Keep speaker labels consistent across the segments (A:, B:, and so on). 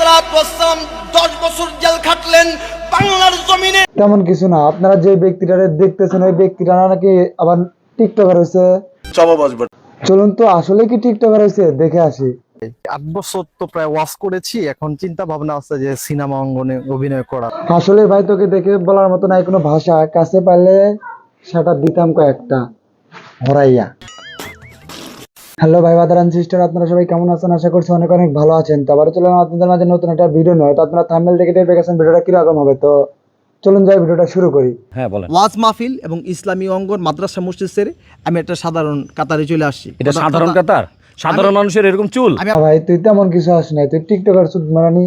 A: সালাতু ওয়াস সালাম 10 বছর জেল খাটলেন বাংলার জমিনে।
B: তেমন কিছু না, আপনারা যে ব্যক্তিটারে দেখতেছেন ওই ব্যক্তিটা নাকি আবার টিকটকার হয়েছে। চলুন তো আসলে কি টিকটকার হয়েছে দেখে আসি।
C: 8 বছর তো প্রায় ওয়াচ করেছি, এখন চিন্তা ভাবনা আছে যে সিনেমা অঙ্গনে অভিনয় করা।
B: আসলে ভাই তোকে দেখে বলার মতো নাই কোনো ভাষা, কাছে পাইলে সেটা দিতাম কয়েকটা হরাইয়া। হ্যালো ভাই বাদারান সিস্টার, আপনারা সবাই কেমন আছেন? আশা করছি অনেক অনেক ভালো আছেন। তো আবার চলুন আপনাদের মাঝে নতুন একটা ভিডিও নয়, তো আপনারা থাম্বনেল দেখে টের পেয়ে গেছেন ভিডিওটা কিরকম হবে। তো চলুন যাই ভিডিওটা শুরু করি।
C: হ্যাঁ বলেন।
D: ওয়াজ মাহফিল এবং ইসলামী অঙ্গন মাদ্রাসা মসজিদ ছেড়ে আমি একটা সাধারণ কাতারে চলে আসছি।
C: এটা সাধারণ কাতার, সাধারণ মানুষের এরকম চুল।
B: ভাই তুই তেমন কিছু আস নাই, তুই টিকটকার সুদ মারানি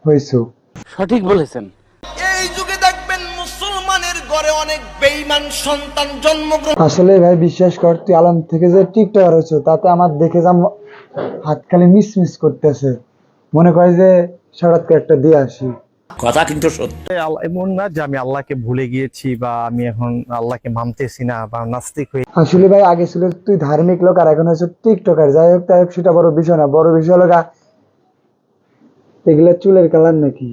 B: হইছো।
E: সঠিক বলেছেন।
A: এই যুগে দেখবেন মুসলমানের ঘরে অনেক বেঈমান সন্তান জন্মগ্রহণ।
B: আসলে ভাই বিশ্বাস কর, তুই আলম থেকে যে টিকটকার হয়েছো তাতে আমার দেখে যা হাত খালি মিস করতেছে, মনে করে যে সারাত একটা দিয়ে আসি।
C: এমন না যে আমি আল্লাহকে ভুলে গিয়েছি বা আমি এখন আল্লাহকে মানতেছি না বা নাস্তিক হয়ে।
B: আসলে ভাই আগে ছিল তুই ধার্মিক লোক আর এখন হচ্ছে টিকটকার। যাই হোক তাই হোক, সেটা বড় বিষয় না, বড় বিষয় হলো এগুলা চুলের কালার নাকি।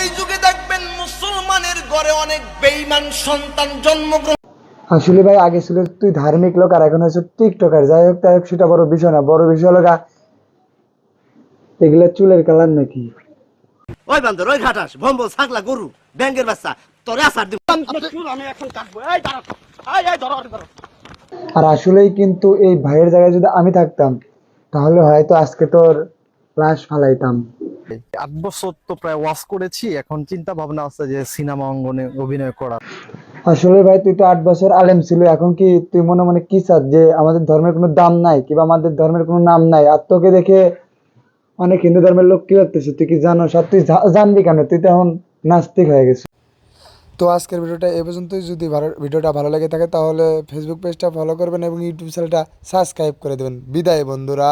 A: এই যুগে দেখবেন মুসলমানের ঘরে অনেক বেঈমান সন্তান জন্মগ্রহণ।
B: আসলে ভাই আগে ছিল তুই ধার্মিক লোক আর এখন হচ্ছে টিকটকার। যাই হোক তাই হোক, সেটা বড় বিষয় না, বড় বিষয় হলো এগুলা চুলের কালার নাকি।
E: ওই বান্দর, ওই ঘাটাস, ভম্বল, ছাগলা, গরু, ব্যাঙ্গের বাচ্চা, তোরে আসার দিব। আমি এখন কাটবো। এই দাঁড়া, এই ধরো।
B: আর আসলেই কিন্তু এই ভাইয়ের জায়গায় যদি আমি থাকতাম তাহলে হয়তো আজকে তোর লাশ ফালাইতাম।
C: 8 বছর তো প্রায় ওয়াচ করেছি, এখন চিন্তা ভাবনা আছে যে সিনেমা অঙ্গনে অভিনয় করা।
B: আসলে ভাই তুই তো 8 বছর আলেম ছিল, এখন কি তুই মনে মনে কি চাস যে আমাদের ধর্মের কোনো দাম নাই কিংবা আমাদের ধর্মের কোনো নাম নাই? আর তোকে দেখে অনেক হিন্দু ধর্মের লোক কি ভাবতেছে, তুই কি জানোস? আর তুই জানবি কেন? তুই তো এখন নাস্তিক হয়ে গেছিস। তো আজকের ভিডিওটা এ পর্যন্তই। যদি ভিডিওটা ভালো লেগে থাকে তাহলে ফেসবুক পেজটা ফলো করবেন এবং ইউটিউব চ্যানেলটা সাবস্ক্রাইব করে দেবেন। বিদায় বন্ধুরা।